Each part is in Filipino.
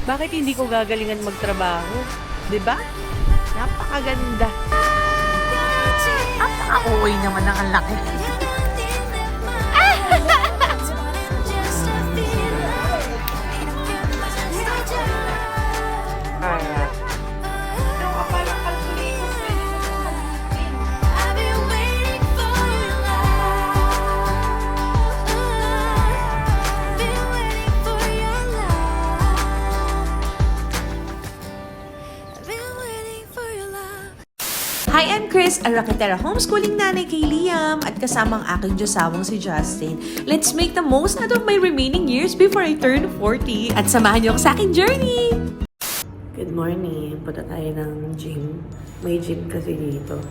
Bakit hindi ko gagalingan magtrabaho? 'Di ba? Napakaganda. Napaka-uwi naman ng ang laki. Hi, I'm Chris, a Raketera homeschooling nanay kay Liam at kasama ang aking Diyosawang si Justin. Let's make the most out of my remaining years before I turn 40 at samahan niyo ako sa aking journey! Good morning. Punta tayo ng gym. May gym kasi dito.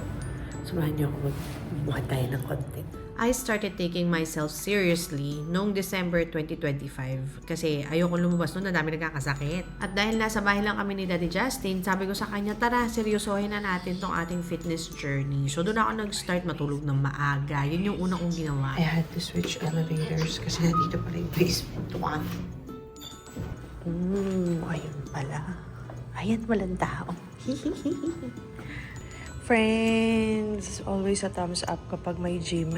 Samahan niyo ako magbuhat tayo ng content. I started taking myself seriously noong December 2025 kasi ayoko lumabas noon, na dami nagkakasakit. At dahil nasa bahay lang kami ni Daddy Justin, sabi ko sa kanya, tara, seryosohin na natin tong ating fitness journey. So doon ako nag-start matulog ng maaga. Yun yung una kong ginawa. I had to switch elevators kasi nandito pa rin basement 1. Ayun pala. Ayan, walang tao. Friends, always a thumbs up kapag may gym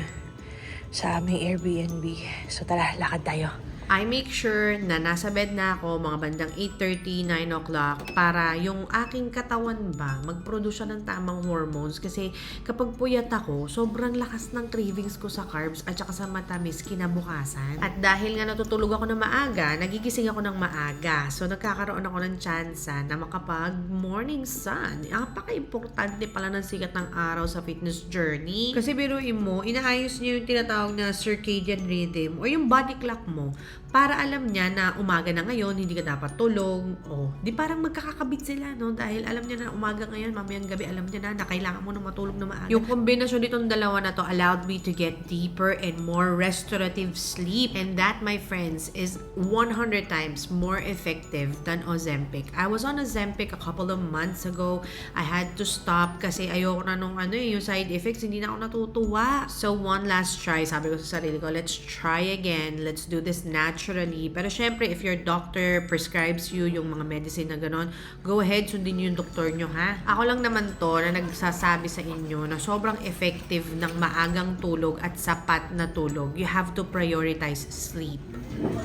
sa aming Airbnb. So tara, lakad tayo. I make sure na nasa bed na ako mga bandang 8:30, 9 o'clock para yung aking katawan ba mag-produce siya ng tamang hormones kasi kapag puyat ako, sobrang lakas ng cravings ko sa carbs at saka sa matamis kinabukasan. At dahil nga natutulog ako ng maaga, nagigising ako ng maaga. So nagkakaroon ako ng tsansa na makapag morning sun. Napaka-importante pala ng sikat ng araw sa fitness journey. Kasi biruin mo, inaayos niyo yung tinatawag na circadian rhythm o yung body clock mo para alam niya na umaga na ngayon, hindi ka dapat tulog. O, di parang magkakakabit sila, no? Dahil alam niya na umaga ngayon, mamayang gabi, alam niya na kailangan mo na matulog na maaga. Yung kombinasyon nitong dalawa na to allowed me to get deeper and more restorative sleep. And that, my friends, is 100 times more effective than Ozempic. I was on Ozempic a couple of months ago. I had to stop kasi ayoko na nung yung side effects, hindi na ako natutuwa. So, one last try. Sabi ko sa sarili ko, let's try again. Let's do this naturally. Pero syempre, if your doctor prescribes you yung mga medicine na ganon, go ahead, sundin niyo yung doktor nyo, ha? Ako lang naman to na nagsasabi sa inyo na sobrang effective ng maagang tulog at sapat na tulog. You have to prioritize sleep.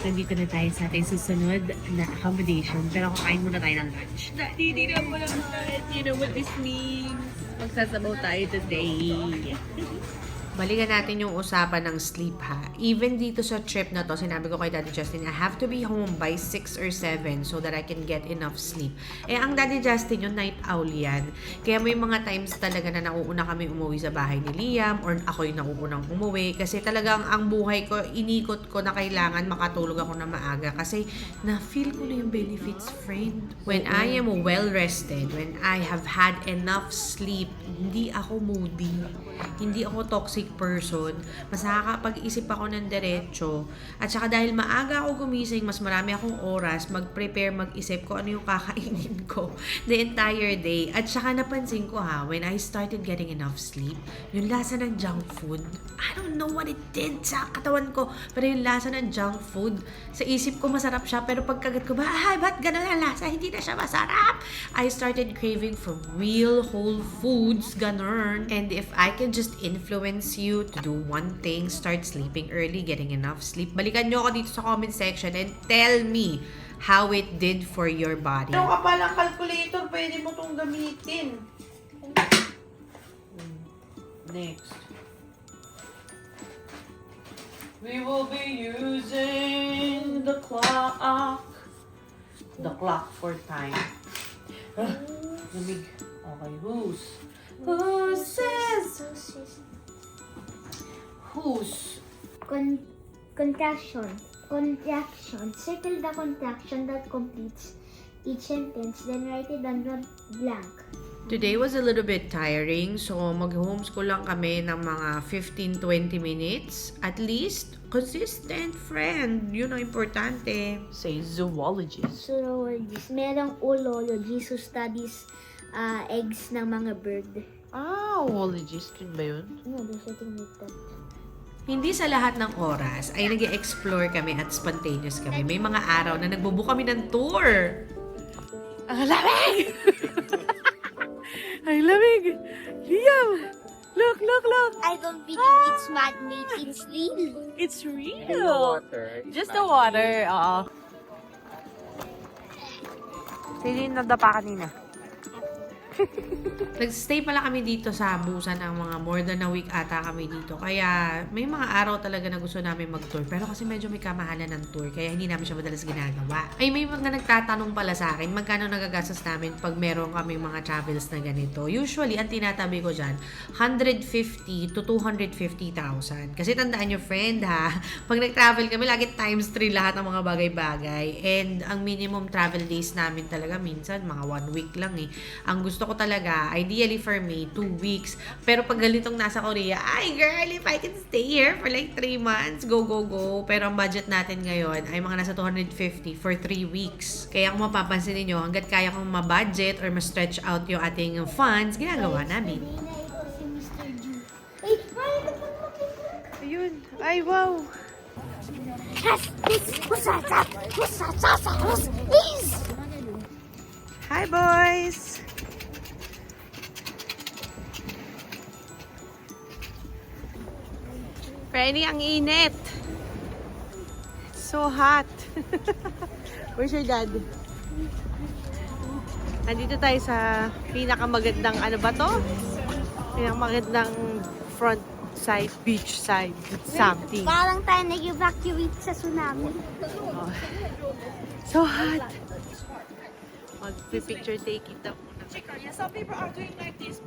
Nandito na tayo sa ating susunod na accommodation. Pero kakain muna tayo ng lunch. Hindi na mo lang lunch. You know what this means. Magsasabaw tayo today. Balikan natin yung usapan ng sleep, ha. Even dito sa trip na to, sinabi ko kay Daddy Justin, I have to be home by 6 or 7 so that I can get enough sleep. Ang Daddy Justin, yung night owl yan. Kaya may mga times talaga na nauuna kami umuwi sa bahay ni Liam or ako yung nauunang umuwi. Kasi talagang ang buhay ko, inikot ko na kailangan makatulog ako na maaga. Kasi na-feel ko na yung benefits, friend. When I am well-rested, when I have had enough sleep, hindi ako moody. Hindi ako toxic person, mas nakakapag-isip ako ng diretso. At saka dahil maaga ako gumising, mas marami akong oras mag-prepare, mag-isip ko ano yung kakainin ko the entire day. At saka napansin ko when I started getting enough sleep, yung lasa ng junk food, I don't know what it did sa katawan ko, pero yung lasa ng junk food, sa isip ko masarap siya, pero pagkagat ko ba't ganun ang lasa? Hindi na siya masarap. I started craving for real whole foods, ganun. And if I can just influence you to do one thing, start sleeping early, getting enough sleep. Balikan nyo ako dito sa comment section and tell me how it did for your body. Meron ka palang calculator, pwede mo itong gamitin. Next. We will be using the clock. The clock for time. Lamig. Okay, whose? Who says? Whose? Contraction. Circle the contraction that completes each sentence, then write it on the blank. Today was a little bit tiring, so mag-homeschool lang kami ng mga 15-20 minutes. At least, consistent, friend. Yun ang importante. Say zoologist. Zoologist. Merong oologist who studies eggs ng mga bird. Zoologist. Yun ba yun? No, there's something like that. Hindi sa lahat ng oras ay nag-explore kami at spontaneous kami. May mga araw na nagbubook kami ng tour. Ang lamig! Ang lamig! Liam! Look, look, look! I don't believe it's man-made. It's real. It's real! Just the water, oo. Sino yung nadapa kanina? Nag-stay pala kami dito sa Busan ng mga more than a week ata kami dito. Kaya may mga araw talaga na gusto namin mag-tour. Pero kasi medyo may kamahalan ng tour. Kaya hindi namin siya madalas ginagawa. Ay, may mga nagtatanong pala sa akin, magkano nagagastos namin pag meron kami mga travels na ganito. Usually, ang tinatabi ko dyan, 150 to 250,000. Kasi tandaan nyo, friend ha, pag nag-travel kami, lagi times 3 lahat ng mga bagay-bagay. And ang minimum travel days namin talaga, minsan, mga 1 week lang eh. Ang gusto ko talaga, ideally for me, 2 weeks. Pero pag ganitong nasa Korea, ay girl, if I can stay here for like 3 months, go, go, go. Pero ang budget natin ngayon ay mga nasa 250 for 3 weeks. Kaya kung mapapansin niyo, hanggat kaya kong ma-budget or ma-stretch out yung ating funds, ginagawa namin. Si Mr. Ju. Ay, Ayun. Ay, wow! Hi, boys! Penny, ang init! So hot! Where's your dad? Nandito tayo sa pinakamagandang, ano ba to? Pinakamagandang front side, beach side, something. Parang tayo nag-evacuate sa tsunami. Oh. So hot! Mag-picture take it up. Some people are doing like this.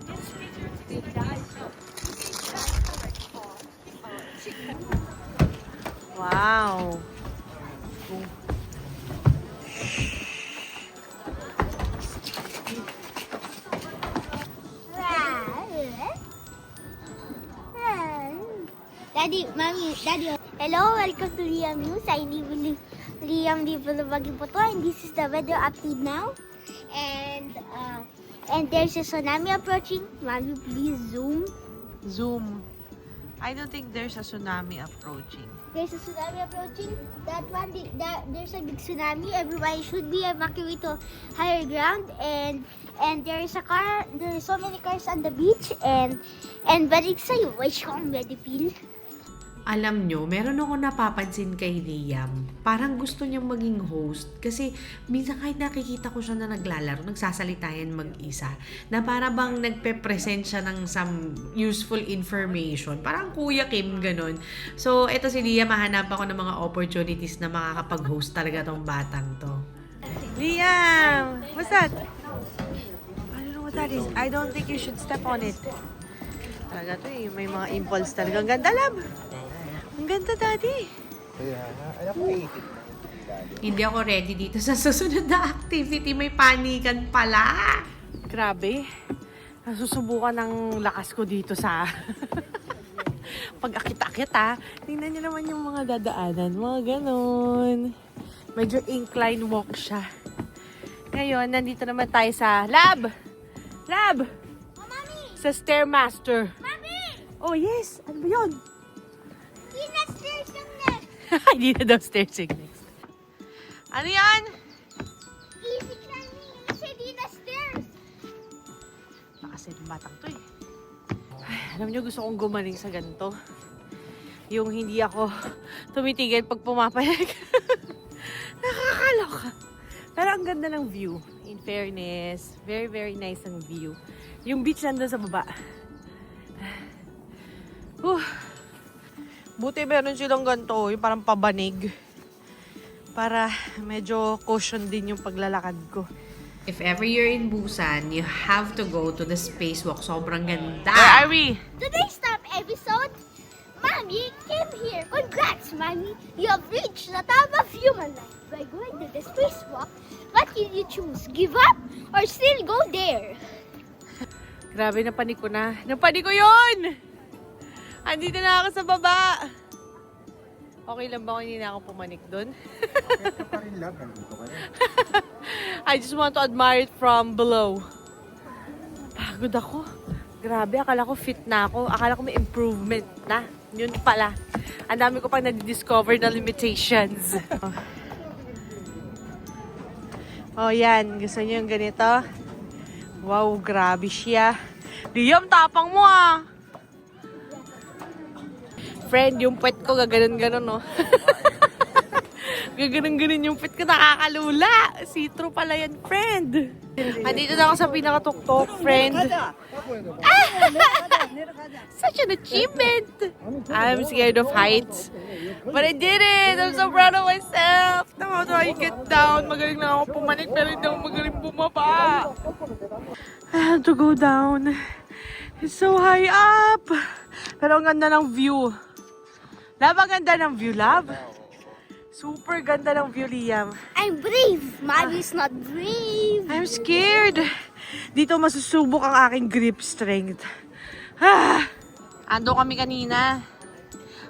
Wow! Daddy, Mommy, Daddy. Hello, welcome to Liam News. I live Liam Livalabagi po to, and this is the weather update now. And there's a tsunami approaching. Mommy, please zoom. Zoom. I don't think there's a tsunami approaching. There's a tsunami approaching. That one, there's a big tsunami. Everybody should be evacuated to higher ground. And there is a car. There are so many cars on the beach. And balik sa'yo. Wish ko ang ready feel. Alam nyo, meron ako napapansin kay Liam. Parang gusto niyang maging host. Kasi minsan kahit nakikita ko siya na naglalaro, nagsasalita yan mag-isa. Na para bang nagpe-present siya ng some useful information. Parang Kuya Kim, ganun. So, eto si Liam, mahanap ako ng mga opportunities na makakapag-host talaga tong batang to. Liam! What's that? I don't know what that is. I don't think you should step on it. Talaga to eh. May mga impulse talaga. Ang ganda, lab! Ang ganda, daddy! Alam ko Hindi ako ready dito sa susunod na activity. May panikan pala. Grabe. Nasusubukan ng lakas ko dito sa pag-akit-akit ha. Tingnan niyo naman yung mga dadaanan. Mga ganon. Medyo incline walk siya. Ngayon, nandito naman tayo sa lab! Lab! Oh, Mommy! Sa Stairmaster. Mommy! Oh, yes! Ano ba yun? Stairs yung next. Hindi na daw stairs yung next. Ano yan? Easy climbing. Kasi di na stairs. Nakasin yung batang to eh. Ay, alam niyo, gusto kong gumaling sa ganito. Yung hindi ako tumitigil pag pumapayag. Nakakaloka. Pero ang ganda ng view. In fairness, very, very nice ang view. Yung beach nandun sa baba. Buti meron silang ganito, yung parang pabanig. Para medyo cushion din yung paglalakad ko. If ever you're in Busan, you have to go to the spacewalk. Sobrang ganda. Where are we? Today's top episode, Mommy came here. Congrats, Mommy. You have reached the top of human life by going to the spacewalk. What will you choose? Give up or still go there? Grabe, napanik ko na. Napanik ko yun! Andito na ako sa baba. Okay lang ba kung hindi na ako pumanik doon? Ito pa rin love, nandito ka rin. I just want to admire it from below. Pagod ako. Grabe, akala ko fit na ako. Akala ko may improvement na. Yun pala. Ang dami ko pang nadidiscover na limitations. Oh, yan. Gusto niyo yung ganito? Wow, grabe siya. Liam, tapang mo ah. Friend, yung puwet ko gaganon-ganon, no? Gaganon-ganon yung puwet ko, nakakalula. See-through pala yan, friend. Andito na ako sa pinakatuktok, friend. Such an achievement. I'm scared of heights. But I did it! I'm so proud of myself! How do I get down? Magaling na ako pumanik pero hindi ako magaling bumaba. I have to go down. It's so high up! Pero ang ganda ng view. Love, ang ganda ng view, love. Super ganda ng view, Liam. I'm brave. Mommy's not brave. I'm scared. Dito masusubok ang aking grip strength. Ando kami kanina.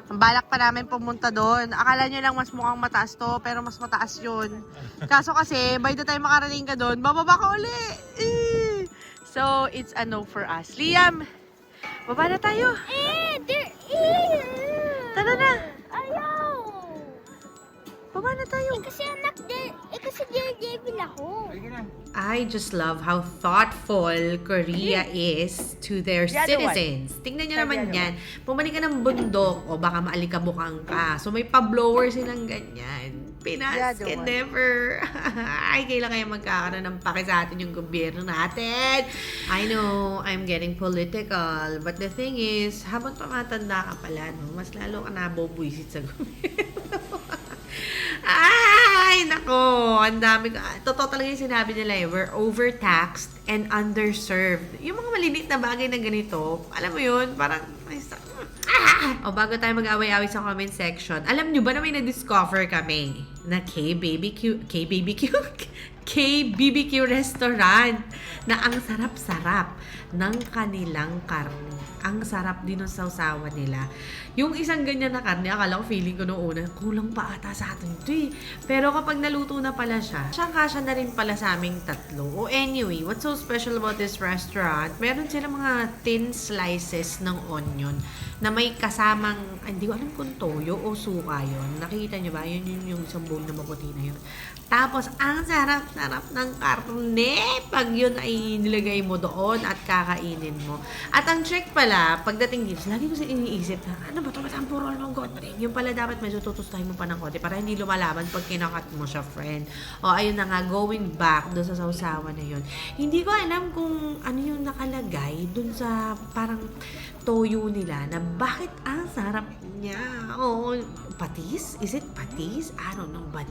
Ang balak pa namin pumunta doon. Akala nyo lang mas mukhang mataas to, pero mas mataas yun. Kaso kasi, by the time makarating ka doon, bababa ka uli. So, it's a no for us. Liam, baba na tayo. There is. Tara na. Ayaw. Baba na tayo. Kasi anak din. Kasi devil ako. I just love how thoughtful Korea is to their The other one. citizens. Tingnan nyo Try naman the other yan. Pumanik ka ng bundok o baka maalikabukang ka. So may pa-blower silang ganyan. Pinas The other can one. never. Ay, kailan kaya magkakaroon ng pake sa atin yung gobyerno natin? I know, I'm getting political. But the thing is, habang tumatanda ka pala, no, mas lalo ka nabobwisit sa gobyerno. Ay, nako, ang dami. Totoo talaga yung sinabi nila eh. We're overtaxed and underserved. Yung mga maliliit na bagay na ganito, alam mo yun, parang, o bago tayo mag-away-away sa comment section, alam nyo ba na may na-discover kami na K-BBQ restaurant na ang sarap-sarap ng kanilang karne. Ang sarap din ng sausawan nila. Yung isang ganyan na karne, akala ko feeling ko noong una, kulang pa ata sa atin ito eh. Pero kapag naluto na pala siya, kasya na rin pala sa aming tatlo. O anyway, what's so special about this restaurant? Meron sila mga thin slices ng onion na may kasamang, hindi ko alam kung toyo o suka yun. Nakikita nyo ba? Yun yung isang bowl na maputi na yun. Tapos, ang sarap-sarap ng karne pag yun ay nilagay mo doon at kakainin mo. At ang trick pala, pagdating dito, lagi ko iniisip na, ano ba ito? Ba't ang puro ng konti? Yung pala dapat medyo tutustahin mo pa ng konti para hindi lumalaban pag kinakat mo siya, friend. O, ayun na nga, going back doon sa sausawan na yun. Hindi ko alam kung ano yung nakalagay doon sa parang toyo nila na bakit ang sarap niya. Oh, patis? Is it patis? I don't know, but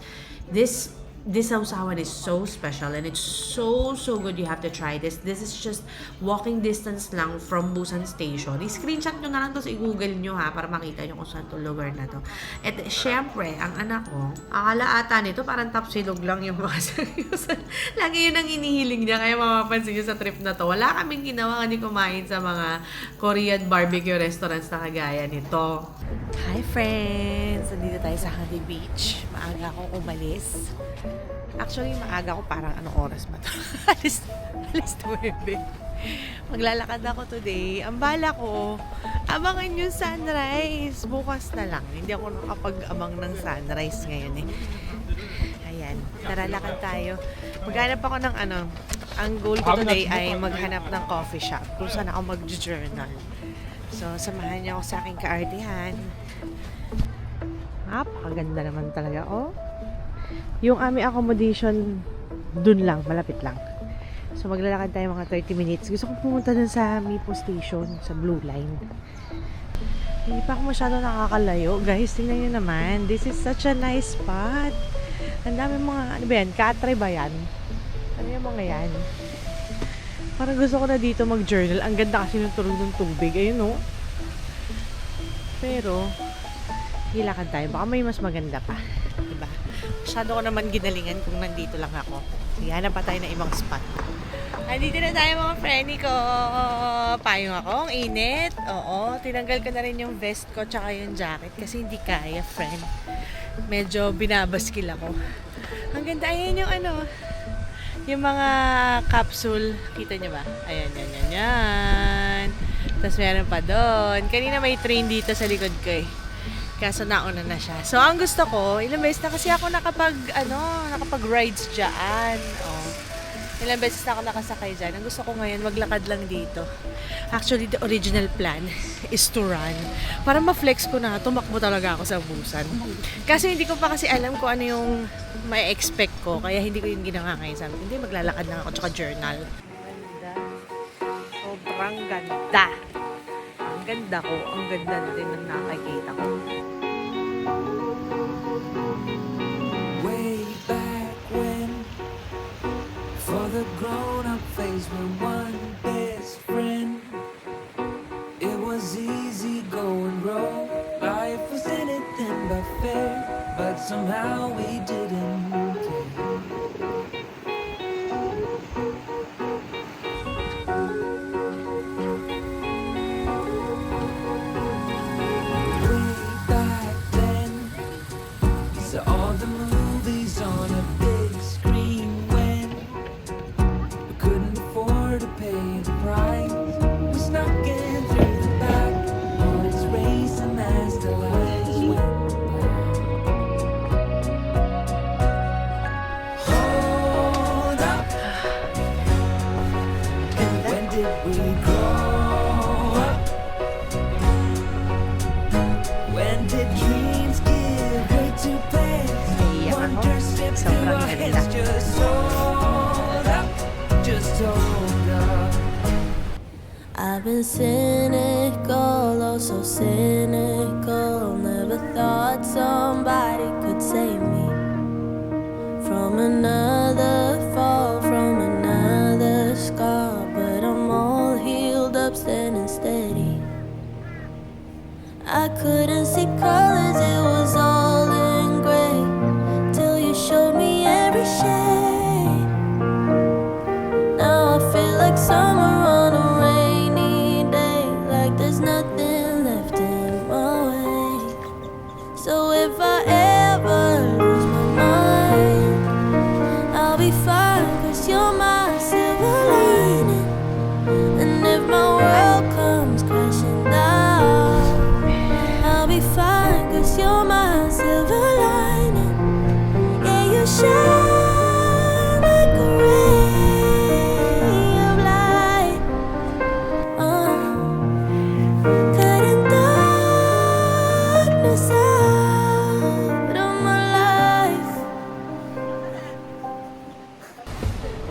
this sausawan is so special and it's so good. You have to try this. This is just walking distance lang from Busan Station. I-screenshot nyo na lang to, i-google nyo ha, para makita nyo kung saan to lugar na to. At syempre, ang anak ko, akala ata nito parang tapsilog lang yung mga seryosan. Lagi yun ang inihiling niya, kaya mapapansin nyo sa trip na to. Wala kaming ginawa ni kumain sa mga Korean barbecue restaurants na kagaya nito. Hi friends! Nandito tayo sa Honey Beach. Maaga akong umalis. Actually, maaga ako, parang anong oras ba ito? alis 9. Maglalakad ako today. Ang bala ko, abangan yung sunrise. Bukas na lang. Hindi ako nakapag-abang ng sunrise ngayon eh. Ayan, tara lakad tayo. Maghanap ako ng ang goal ko today ay maghanap ng coffee shop kung saan ako mag-journal. So, samahan niyo ako sa aking kaartihan. Napakaganda naman talaga, oh. Yung aming accommodation, dun lang, malapit lang. So, maglalakad tayo mga 30 minutes. Gusto ko pumunta dun sa Mipo Station, sa Blue Line. Hindi pa ako masyado nakakalayo. Guys, tingnan nyo naman. This is such a nice spot. Ang dami mga, ano ba yan? Katre ba yan? Ano yung mga yan? Parang gusto ko na dito mag-journal. Ang ganda kasi ng turog ng tubig. Ayun, no? Pero, hilakad tayo. Baka may mas maganda pa. Diba? Masyado ko naman ginalingan kung nandito lang ako. Sige, hanap pa tayo ng ibang spot. Nandito na tayo mga friendly ko. Payong ako. Ang init. Oo. Tinanggal ko na rin yung vest ko tsaka yung jacket kasi hindi kaya, friend. Medyo binabaskil ako. Ang ganda. Ayan yung yung mga capsule. Kita nyo ba? Ayan, yan. Tapos meron pa doon. Kanina may train dito sa likod ko eh. Kaso nauna na siya. So, ang gusto ko, ilang beses na kasi ako nakapag-rides dyan. Oh. Ilang beses na ako nakasakay dyan. Ang gusto ko ngayon, maglakad lang dito. Actually, the original plan is to run. Para ma-flex ko na, tumakbo talaga ako sa Busan. Kasi hindi ko pa kasi alam kung ano yung may expect ko. Kaya hindi ko yung ginawa ngayon. Sabi ko, hindi, maglalakad lang ako tsaka journal. Ganda. Sobrang ganda. Ang ganda ko. Ang ganda din ng nakikita ko. Way back when, for the grown-up phase, we're one best friend. It was easy going wrong. Life was anything but fair, but somehow we didn't care. Way back then, saw all the movies on a big screen when we couldn't afford to pay the price. We snuck in through the back, hearts racing as the lights went by. Hold up, when did we grow up? When did dreams give way to plans? Wonder slipped through our heads. Just hold up, just hold up. I've been cynical, oh so cynical. Never thought somebody could save me from another fall, from another scar. But I'm all healed up, standing steady. I couldn't see colors, it was all in gray, till you showed me every shade. Now I feel like summer on a rainy day, like there's nothing left in my way. So if I ever lose my mind, I'll be fine, 'cause you're my silver lining. And if my world comes crashing down, I'll be fine, 'cause you're my silver lining. Yeah, you shine like a ray of light. Cutting darkness out of my life.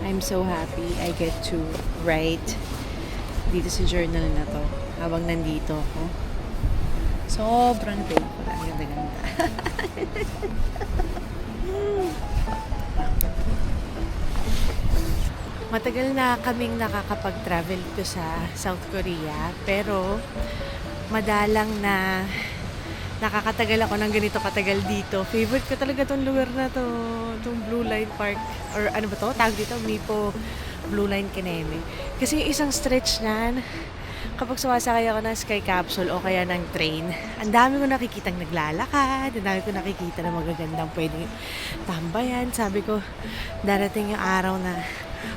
I'm so happy I get to write dito sa journal na to habang nandito ako. Sobrang thankful. Ang ganda-ganda. Matagal na kaming nakakapag-travel dito sa South Korea, pero madalang na nakakatagal ako ng ganito katagal dito. Favorite ko talaga tong lugar na to, tong Blue Line Park, or ano ba to? Tawag dito, Mipo Blue Line Kineme. Kasi yung isang stretch niyan, kapag sumasakay ako ng Sky Capsule o kaya ng train, ang dami ko nakikitang naglalakad, ang dami ko nakikita na magagandang pwedeng tambayan. Sabi ko, darating yung araw na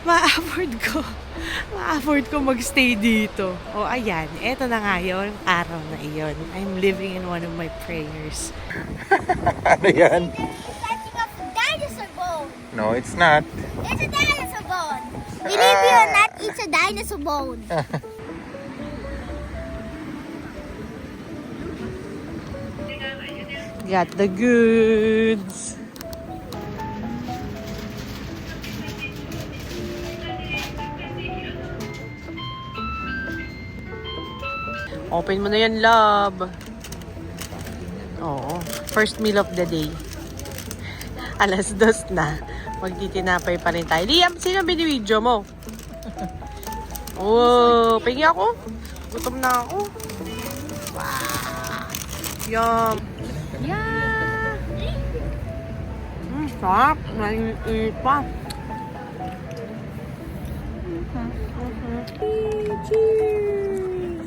ma-afford ko magstay dito. O ayan, eto na nga yun, araw na iyon. I'm living in one of my prayers. Ano yan? Catching up a dinosaur bone. No, it's not. It's a dinosaur bone. Believe it or not, it's a dinosaur bone. Got the goods. Open mo na yan, love. Oo. First meal of the day. Alas 2 na. Magtitinapay pa rin tayo. Liam, sino binibidyo mo? Oh, pingi ako. Gutom na ako. Wow. Yum. Yeah. Sarap. Naliit pa. Cheers.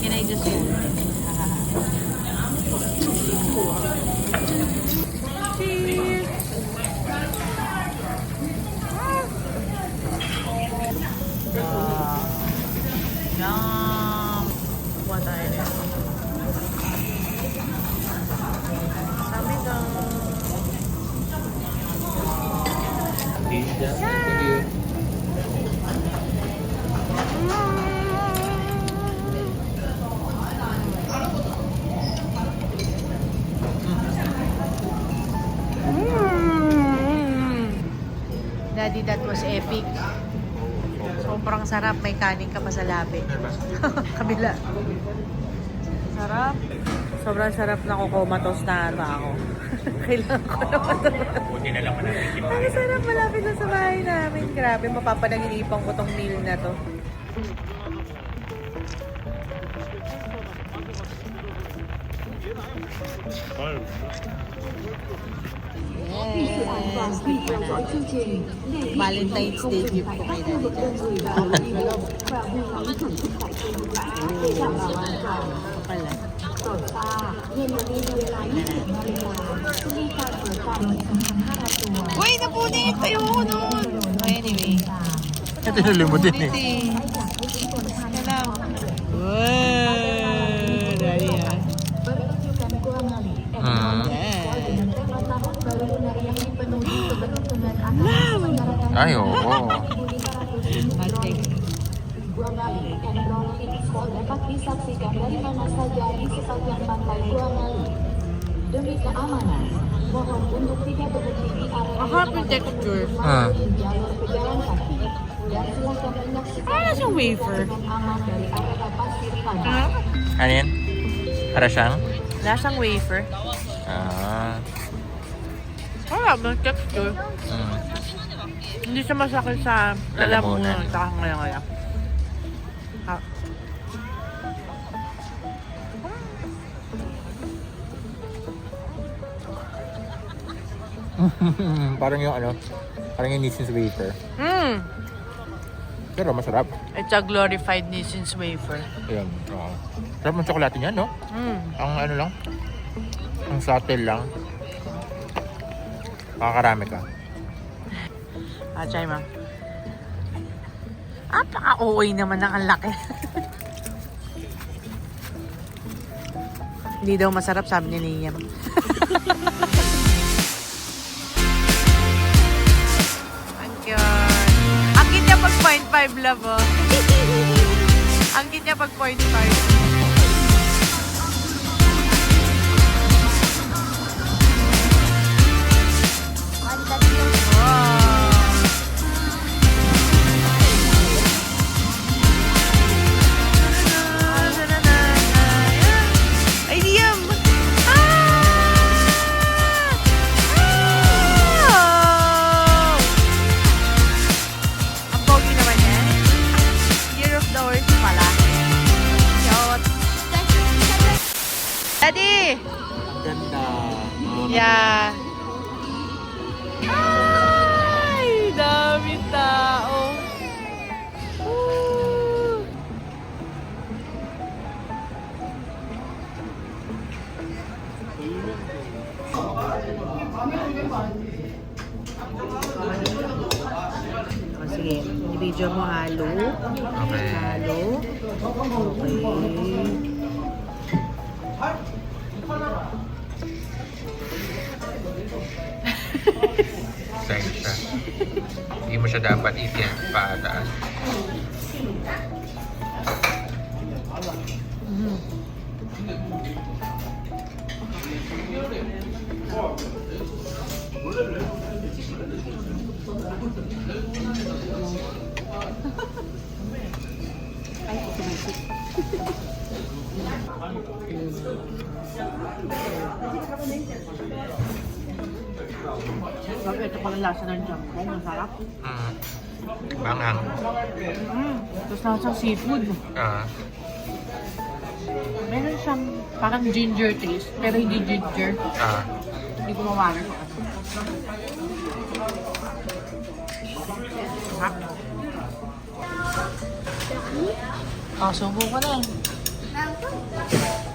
Can I just hold? Cheers! Yum! Kuha tayo nito. Sabi daw. Daddy, that was epic. Sobrang sarap. May kanin ka pa sa labi. Kabila. Sarap. Sobrang sarap na kukomatos na ata ako. Kailangan ko naman ito. Buti na lang manatili. Ang sarap. Malapit na sa bahay namin. Grabe. Mapapanaginipan ko tong meal na to. Valentine's Day gift ko kay Daddy. Pala. Uy, napunit! Tayo ko nun! Anyway. Ito yung limutin eh. Salam. Wow! Daddy yan. Ay, oo. dapat disaksikan dari mana saja di sepanjang pantai Guangali. Demi keamanan, mohon untuk tidak berhenti di area Ang harap yung texture. jalur pejalan kaki dan silakan menyaksikan Parang siyang wafer. dengan aman dari area pasir pantai. Ano yan? Para siyang? Lasang wafer. Ah. Parang yung texture. Hindi siya masakit sa lalamunan. Saka ngaya-ngaya. Parang yung ano, parang yung Nissin's wafer. Pero masarap. It's a glorified Nissin's wafer. Ayan. Oo. Sarap ng tsokolate niya, no? Ang ano lang, ang subtle lang. Makakarami ka. Chay ma. Apaka-OA naman ng ang laki. Hindi daw masarap, sabi ni Liam. Ang cute. Ang cute niya pag 0.5 love, oh. Ang cute niya pag 0.5. Ay, Liam! Ang pogi naman yan. Year of the horse pala. Cute. Daddy! Ganda. Yeah. Ay, dami tao. Woo. Oh, sige, i-video mo halo. Okay. Halo. Okay. Side siya. Hindi mo siya dapat itin pataas. Sabi, ito pala lasa ng jambong. Masarap. Bangang. Tapos lasang seafood. Ah. Meron siyang parang ginger taste, pero hindi ginger. Ah. Hindi ko mawala kung ano. Sarap. Oh, subo ko na eh. Mango?